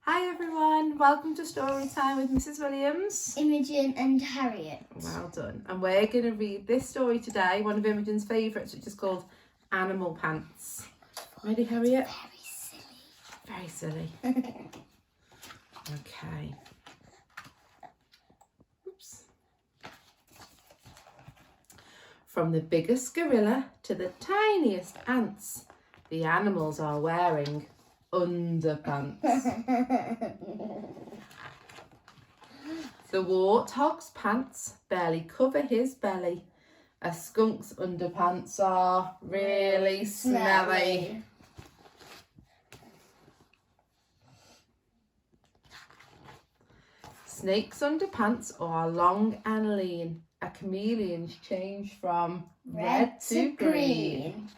Hi everyone, welcome to Story Time with Mrs. Williams. Imogen and Harriet. Well done. And we're going to read this story today, one of Imogen's favourites, which is called Animal Pants. Ready, Harriet? Very Very silly. silly. Okay. Oops. From the biggest gorilla to the tiniest ants, the animals are wearing underpants. The warthog's pants barely cover his belly. A skunk's underpants are really smelly. Snake's underpants are long and lean. A chameleon's change from red to green.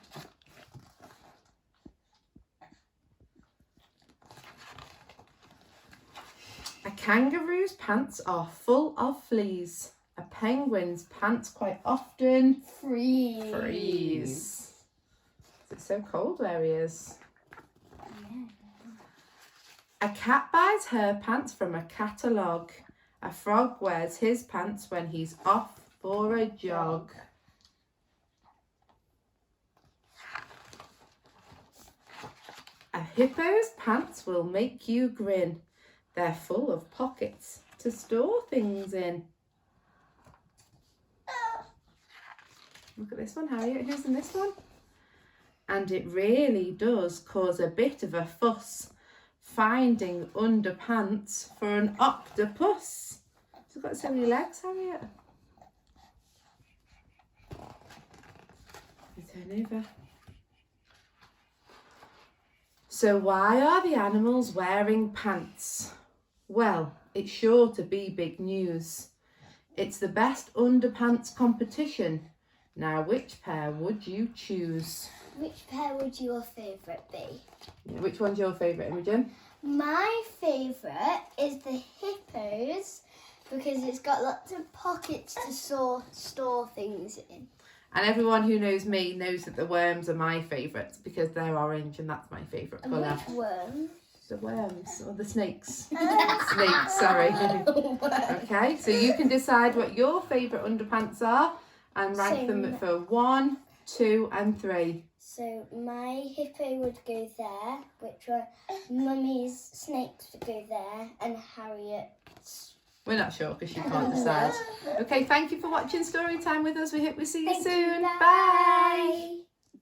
A kangaroo's pants are full of fleas. A penguin's pants quite often freeze. It's so cold where he is. A cat buys her pants from a catalogue. A frog wears his pants when he's off for a jog. A hippo's pants will make you grin. They're full of pockets to store things in. Look at this one, Harriet. Who's in this one? And it really does cause a bit of a fuss finding underpants for an octopus. She's got so many legs, Harriet. Turn over. So why are the animals wearing pants? Well, it's sure to be big news. It's the best underpants competition. Now, which pair would you choose? Which pair would your favourite be? Yeah, which one's your favourite, Imogen? My favourite is the hippos because it's got lots of pockets to store things in. And everyone who knows me knows that the worms are my favourites because they're orange and that's my favourite And colour. which worm? The worms, or the snakes. Snakes, sorry. Okay, so you can decide what your favourite underpants are and rank them for 1, 2 and 3. So my hippo would go there, which one? Mummy's snakes would go there, and Harriet's. We're not sure because she can't decide. Okay, thank you for watching Story Time with us. We hope we see you soon. Bye.